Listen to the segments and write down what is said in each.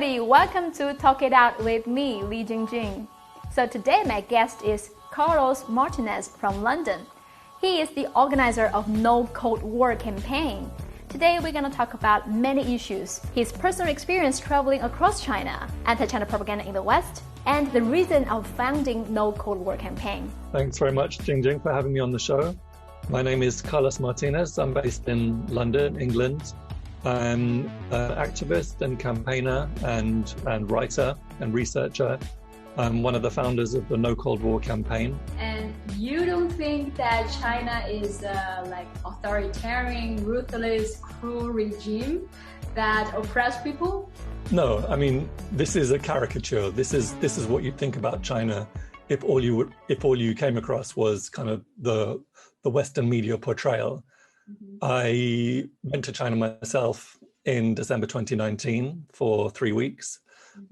everybody, welcome to Talk It Out with me, Li Jingjing. So today my guest is Carlos Martinez from London. He is the organizer of No Cold War campaign. Today we're going to talk about many issues, his personal experience traveling across China, anti-China propaganda in the West, and the reason of founding No Cold War campaign. Thanks very much, Jingjing, for having me on the show. My name is Carlos Martinez. I'm based in London, England. I'm an activist and campaigner and writer and researcher. I'm one of the founders of the No Cold War campaign. And you don't think that China is like authoritarian, ruthless, cruel regime that oppress people? No, I mean, this is a caricature. This is what you'd think about China if all you came across was kind of the Western media portrayal. Mm-hmm. I went to China myself in December 2019 for 3 weeks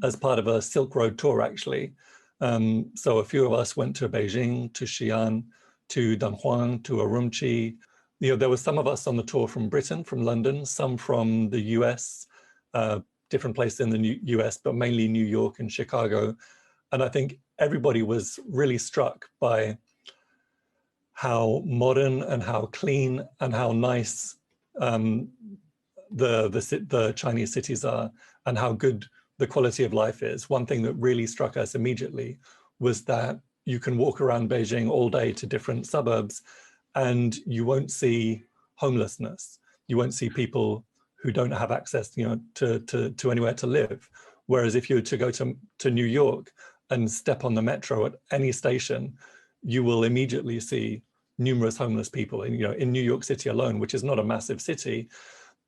as part of a Silk Road tour, actually. So a few of us went to Beijing, to Xi'an, to Dunhuang, to Urumqi. You know, there were some of us on the tour from Britain, from London, some from the US, different places in the US, but mainly New York and Chicago. And I think everybody was really struck by how modern and how clean and how nice the Chinese cities are and how good the quality of life is. One thing that really struck us immediately was that you can walk around Beijing all day to different suburbs and you won't see homelessness. You won't see people who don't have access, to anywhere to live. Whereas if you were to go to New York and step on the metro at any station, you will immediately see numerous homeless people. And in New York City alone, which is not a massive city,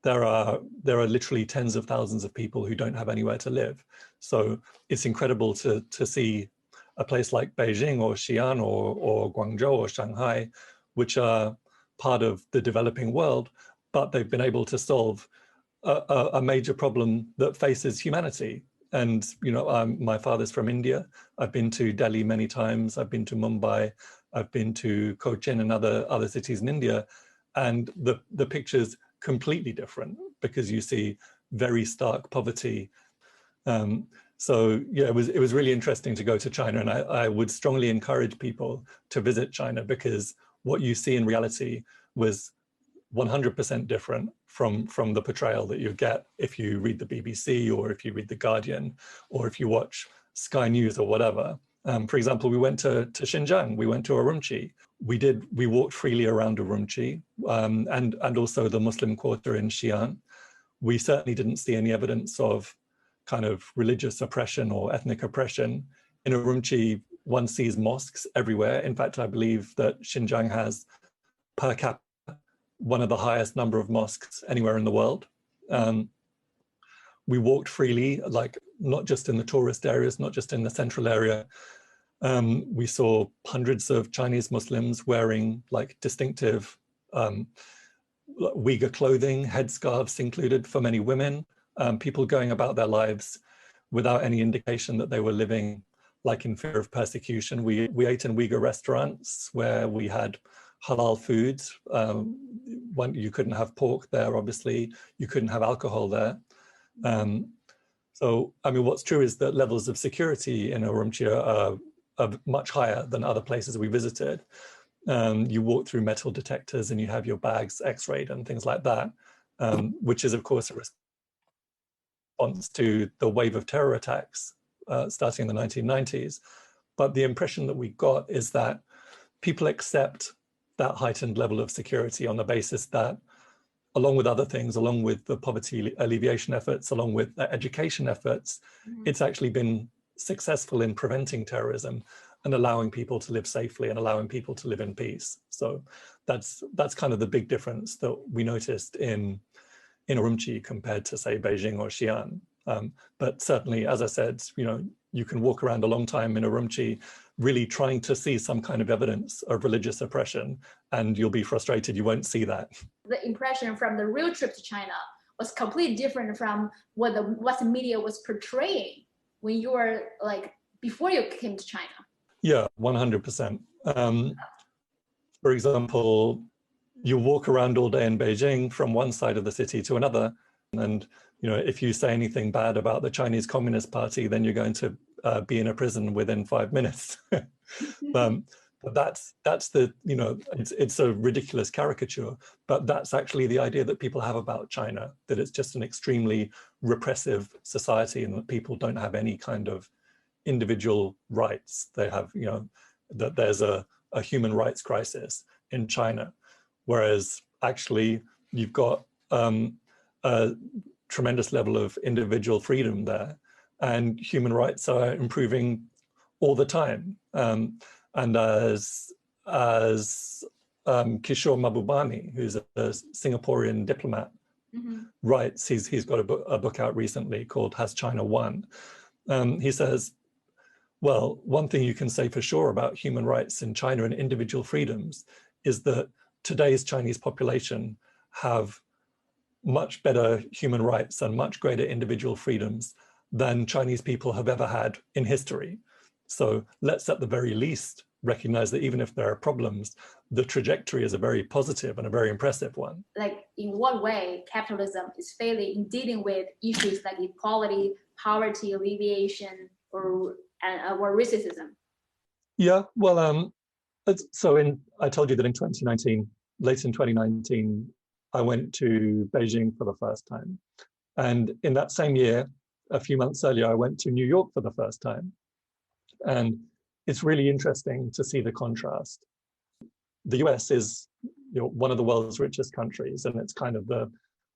there are literally tens of thousands of people who don't have anywhere to live. So it's incredible to see a place like Beijing or Xi'an or Guangzhou or Shanghai, which are part of the developing world, but they've been able to solve a major problem that faces humanity. And my father's from India. I've been to Delhi many times. I've been to Mumbai. I've been to Cochin and other cities in India, and the picture's completely different because you see very stark poverty. So yeah, it was really interesting to go to China, and I would strongly encourage people to visit China because what you see in reality was 100% different from the portrayal that you get if you read the BBC or if you read The Guardian or if you watch Sky News or whatever. For example, we went to Xinjiang, we went to Urumqi. We walked freely around Urumqi and also the Muslim quarter in Xi'an. We certainly didn't see any evidence of kind of religious oppression or ethnic oppression. In Urumqi, one sees mosques everywhere. In fact, I believe that Xinjiang has per capita one of the highest number of mosques anywhere in the world. We walked freely, like not just in the tourist areas, not just in the central area. We saw hundreds of Chinese Muslims wearing like distinctive Uyghur clothing, headscarves included for many women, people going about their lives without any indication that they were living like in fear of persecution. We ate in Uyghur restaurants where we had halal foods. You couldn't have pork there, obviously. You couldn't have alcohol there. So, I mean, what's true is that levels of security in Urumqi are much higher than other places we visited. You walk through metal detectors and you have your bags x-rayed and things like that, which is, of course, a response to the wave of terror attacks starting in the 1990s. But the impression that we got is that people accept that heightened level of security on the basis that, along with other things, along with the poverty alleviation efforts, along with education efforts, it's actually been successful in preventing terrorism and allowing people to live safely and allowing people to live in peace. So that's kind of the big difference that we noticed in Urumqi compared to, say, Beijing or Xi'an. But certainly, as I said, you can walk around a long time in Urumqi really trying to see some kind of evidence of religious oppression, and you'll be frustrated you won't see that. The impression from the real trip to China was completely different from what the media was portraying when you were like before you came to China. Yeah, 100%. For example, you walk around all day in Beijing from one side of the city to another, And if you say anything bad about the Chinese Communist Party, then you're going to be in a prison within 5 minutes. But that's the, it's a ridiculous caricature, but that's actually the idea that people have about China, that it's just an extremely repressive society and that people don't have any kind of individual rights. They have, that there's a human rights crisis in China, whereas actually you've got a tremendous level of individual freedom there, and human rights are improving all the time. And as Kishore Mahbubani, who's a Singaporean diplomat, writes, he's got a book out recently called Has China Won? He says, well, one thing you can say for sure about human rights in China and individual freedoms is that today's Chinese population have much better human rights and much greater individual freedoms than Chinese people have ever had in history. So let's at the very least recognize that even if there are problems, the trajectory is a very positive and a very impressive one. Like, in what way capitalism is failing in dealing with issues like equality, poverty alleviation, or racism? Yeah, well, I told you that in 2019, late in 2019, I went to Beijing for the first time. And in that same year, a few months earlier, I went to New York for the first time. And it's really interesting to see the contrast. The US is one of the world's richest countries, and it's kind of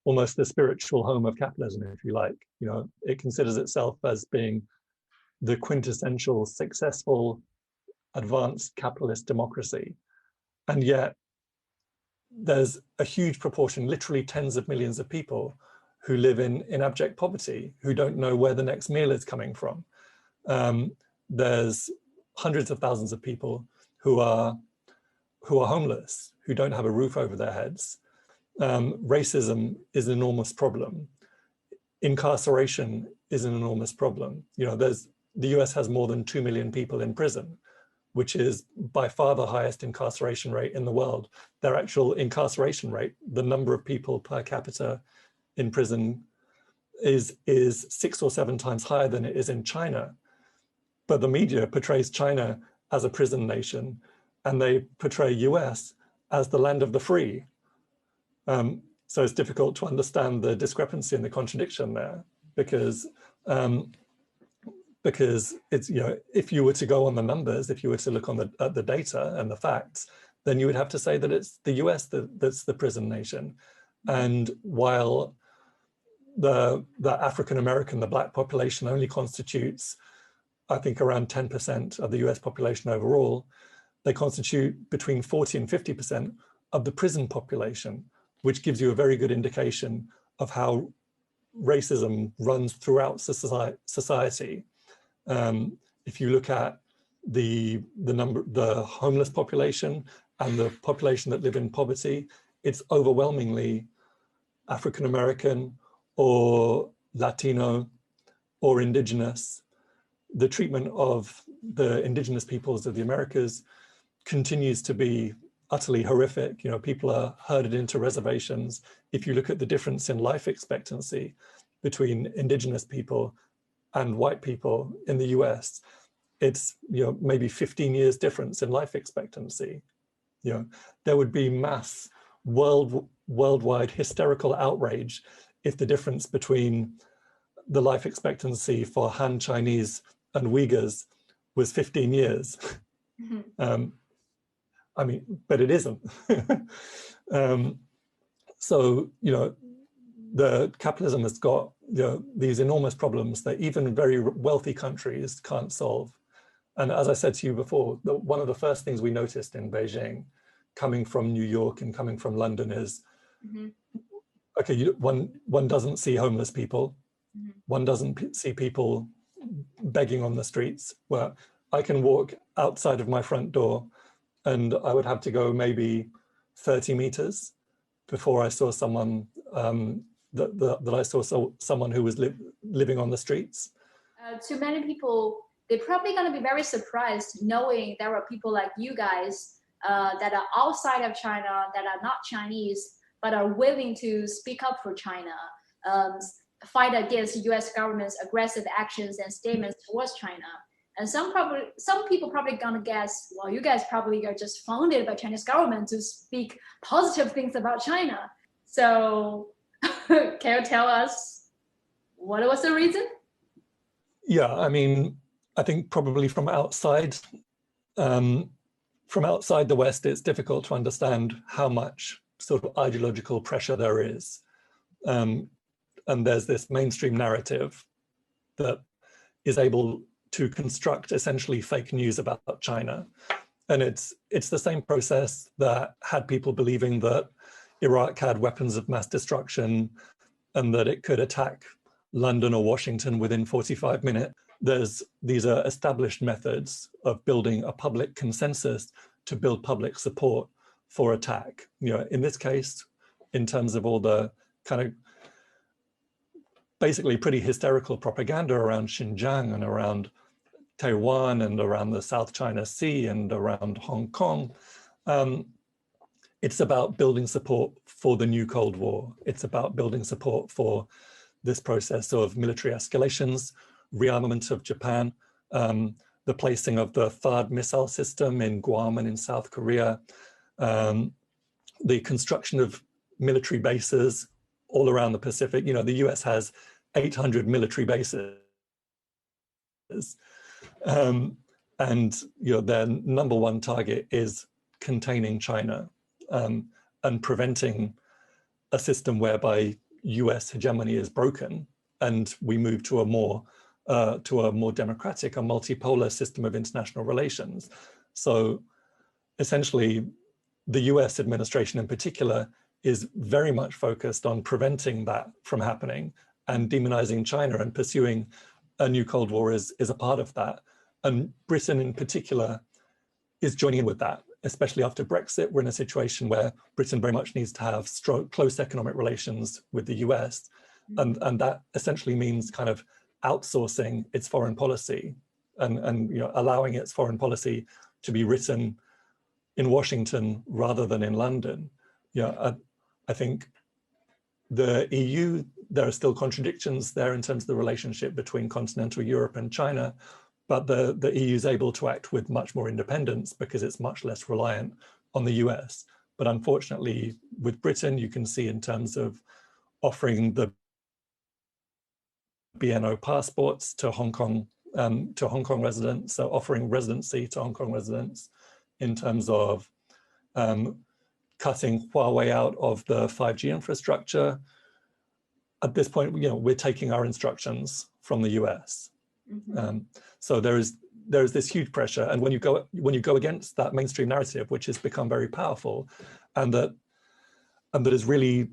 almost the spiritual home of capitalism, if you like. It considers itself as being the quintessential successful advanced capitalist democracy. And yet there's a huge proportion, literally tens of millions of people, who live in abject poverty, who don't know where the next meal is coming from. There's hundreds of thousands of people who are homeless, who don't have a roof over their heads. Racism is an enormous problem. Incarceration is an enormous problem. The US has more than 2 million people in prison, which is by far the highest incarceration rate in the world. Their actual incarceration rate, the number of people per capita in prison, is 6 or 7 times higher than it is in China. But the media portrays China as a prison nation, and they portray US as the land of the free. So it's difficult to understand the discrepancy and the contradiction there, because it's, if you were to go on the numbers, if you were to look at the data and the facts, then you would have to say that it's the US that's the prison nation. And while the African American, the Black population only constitutes, I think, around 10% of the US population overall, they constitute between 40 and 50% of the prison population, which gives you a very good indication of how racism runs throughout society. If you look at the homeless population and the population that live in poverty, it's overwhelmingly African American or Latino or indigenous. The treatment of the indigenous peoples of the Americas continues to be utterly horrific. People are herded into reservations. If you look at the difference in life expectancy between indigenous people and white people in the US, it's maybe 15 years difference in life expectancy. There would be mass worldwide hysterical outrage if the difference between the life expectancy for Han Chinese and Uyghurs was 15 years. Mm-hmm. But it isn't. So, the capitalism has got these enormous problems that even very wealthy countries can't solve. And as I said to you before, one of the first things we noticed in Beijing, coming from New York and coming from London, is, mm-hmm. Okay, one doesn't see homeless people, mm-hmm. One doesn't see people begging on the streets. Where I can walk outside of my front door and I would have to go maybe 30 meters before I saw someone that I saw someone who was living on the streets. To many people, they're probably going to be very surprised knowing there are people like you guys that are outside of China, that are not Chinese, but are willing to speak up for China. fight against U.S. government's aggressive actions and statements towards China. And some people probably gonna guess, well, you guys probably are just funded by Chinese government to speak positive things about China. So can you tell us what was the reason? Yeah, I mean, I think probably from outside the West, it's difficult to understand how much sort of ideological pressure there is. And there's this mainstream narrative that is able to construct essentially fake news about China. And it's the same process that had people believing that Iraq had weapons of mass destruction and that it could attack London or Washington within 45 minutes. These are established methods of building a public consensus to build public support for attack. In this case, in terms of all the kind of basically pretty hysterical propaganda around Xinjiang and around Taiwan and around the South China Sea and around Hong Kong, it's about building support for the new Cold War. It's about building support for this process of military escalations, rearmament of Japan, the placing of the THAAD missile system in Guam and in South Korea, the construction of military bases all around the Pacific. The US has 800 military bases. And their number one target is containing China and preventing a system whereby US hegemony is broken and we move to a more democratic, a multipolar system of international relations. So essentially, the US administration in particular is very much focused on preventing that from happening, and demonizing China and pursuing a new Cold War is a part of that. And Britain in particular is joining in with that, especially after Brexit. We're in a situation where Britain very much needs to have close economic relations with the US. And that essentially means kind of outsourcing its foreign policy and allowing its foreign policy to be written in Washington rather than in London. I think the EU, there are still contradictions there in terms of the relationship between continental Europe and China, but the EU is able to act with much more independence because it's much less reliant on the US. But unfortunately, with Britain, you can see in terms of offering the BNO passports to Hong Kong residents, so offering residency to Hong Kong residents, in terms of cutting Huawei out of the 5G infrastructure. At this point, we're taking our instructions from the US. Mm-hmm. So there is this huge pressure, and when you go against that mainstream narrative, which has become very powerful, and that is really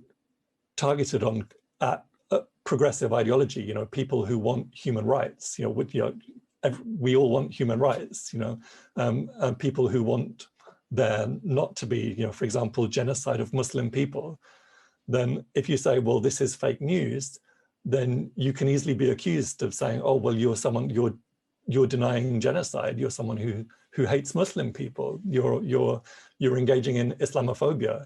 targeted at progressive ideology, people who want human rights, we all want human rights, and people who want there not to be, for example, genocide of Muslim people, then if you say, well, this is fake news, then you can easily be accused of saying, oh, well, you're denying genocide. You're someone who hates Muslim people. You're engaging in Islamophobia.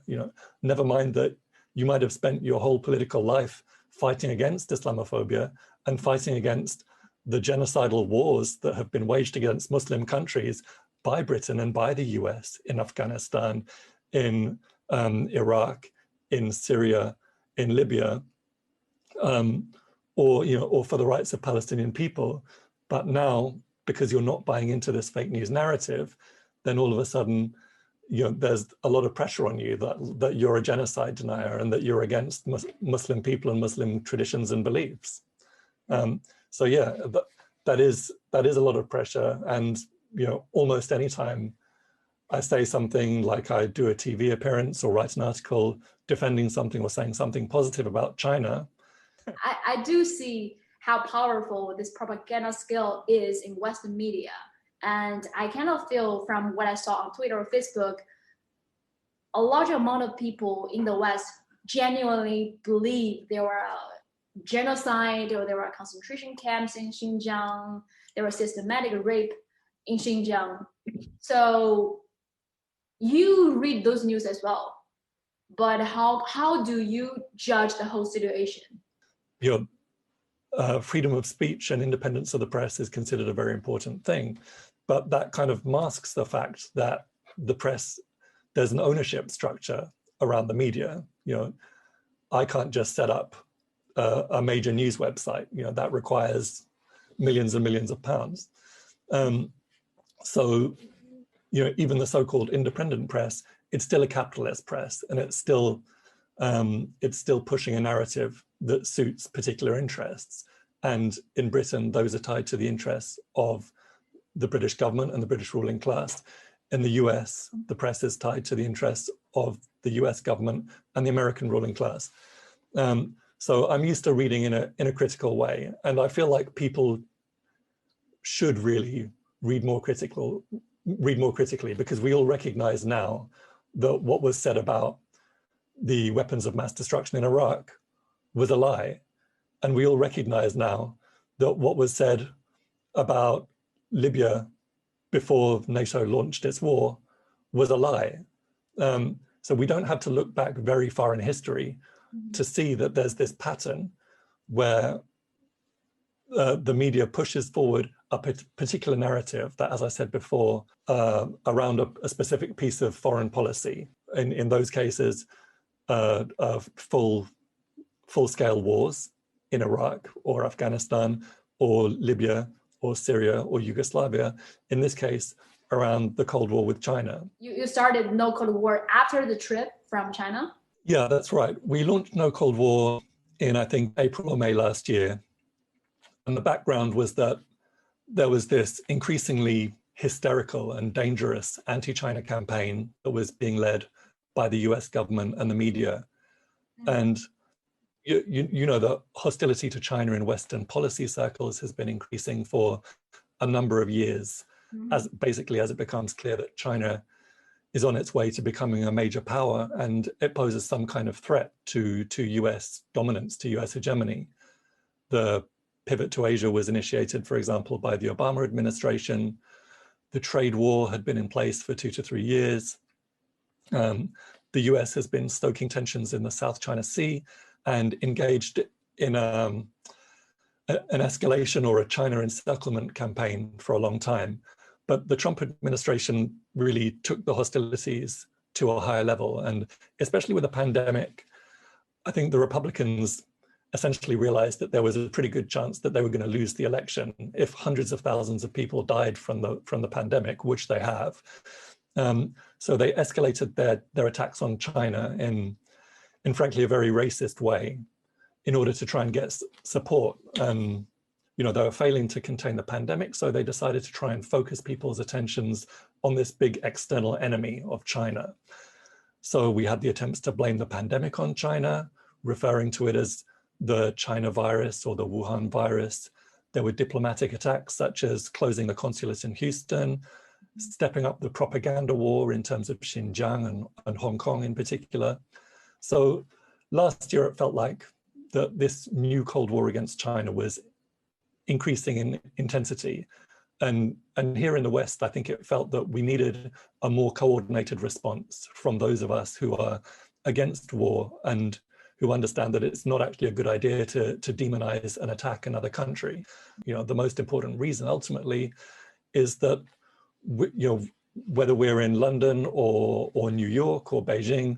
Never mind that you might have spent your whole political life fighting against Islamophobia and fighting against the genocidal wars that have been waged against Muslim countries by Britain and by the US in Afghanistan, in Iraq, in Syria, in Libya, or for the rights of Palestinian people. But now, because you're not buying into this fake news narrative, then all of a sudden, there's a lot of pressure on you that you're a genocide denier and that you're against Muslim people and Muslim traditions and beliefs. So yeah, that is a lot of pressure. And almost any time I say something, like I do a TV appearance or write an article defending something or saying something positive about China, I do see how powerful this propaganda skill is in Western media. And I kind of feel from what I saw on Twitter or Facebook, a large amount of people in the West genuinely believe there were a genocide or there were concentration camps in Xinjiang, there was systematic rape in Xinjiang. So you read those news as well, but how do you judge the whole situation? freedom of speech and independence of the press is considered a very important thing, but that kind of masks the fact that the press, there's an ownership structure around the media. I can't just set up a major news website. That requires millions and millions of pounds. So even the so-called independent press, it's still a capitalist press, and it's still pushing a narrative that suits particular interests. And in Britain, those are tied to the interests of the British government and the British ruling class. In the US, the press is tied to the interests of the US government and the American ruling class. So I'm used to reading in a critical way, and I feel like people should really read more critically, because we all recognize now that what was said about the weapons of mass destruction in Iraq was a lie. And we all recognize now that what was said about Libya before NATO launched its war was a lie. So we don't have to look back very far in history to see that there's this pattern where the media pushes forward a particular narrative that, as I said before, around a specific piece of foreign policy. In those cases, full-scale wars in Iraq or Afghanistan or Libya or Syria or Yugoslavia. In this case, around the Cold War with China. You started No Cold War after the trip from China? Yeah, that's right. We launched No Cold War in, I think, April or May last year. And the background was that there was this increasingly hysterical and dangerous anti-China campaign that was being led by the US government and the media. And you know that hostility to China in Western policy circles has been increasing for a number of years, as it becomes clear that China is on its way to becoming a major power, and it poses some kind of threat to US dominance, to US hegemony. The pivot to Asia was initiated, for example, by the Obama administration. The trade war had been in place for 2 to 3 years. The US has been stoking tensions in the South China Sea and engaged in an escalation or a China encirclement campaign for a long time. But the Trump administration really took the hostilities to a higher level. And especially with the pandemic, I think the Republicans essentially realized that there was a pretty good chance that they were going to lose the election if hundreds of thousands of people died from the pandemic, which they have. So they escalated their attacks on China in frankly a very racist way in order to try and get support. They were failing to contain the pandemic, so they decided to try and focus people's attentions on this big external enemy of China. So we had the attempts to blame the pandemic on China, referring to it as the China virus or the Wuhan virus. There were diplomatic attacks such as closing the consulate in Houston, stepping up the propaganda war in terms of Xinjiang and Hong Kong in particular. So last year it felt like that this new Cold War against China was increasing in intensity. And here in the West, I think it felt that we needed a more coordinated response from those of us who are against war and who understand that it's not actually a good idea to demonize and attack another country. The most important reason ultimately is that whether we're in London or New York or Beijing,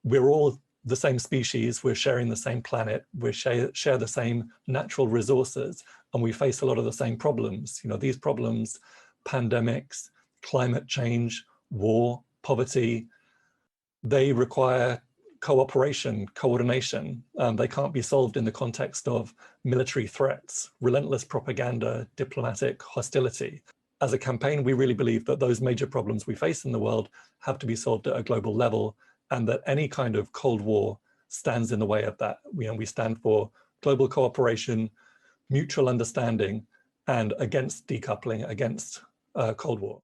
we're all the same species, we're sharing the same planet, we share the same natural resources, and we face a lot of the same problems. These problems, pandemics, climate change, war, poverty, they require cooperation, coordination. They can't be solved in the context of military threats, relentless propaganda, diplomatic hostility. As a campaign, we really believe that those major problems we face in the world have to be solved at a global level, and that any kind of Cold War stands in the way of that. We stand for global cooperation, mutual understanding, and against decoupling, against Cold War.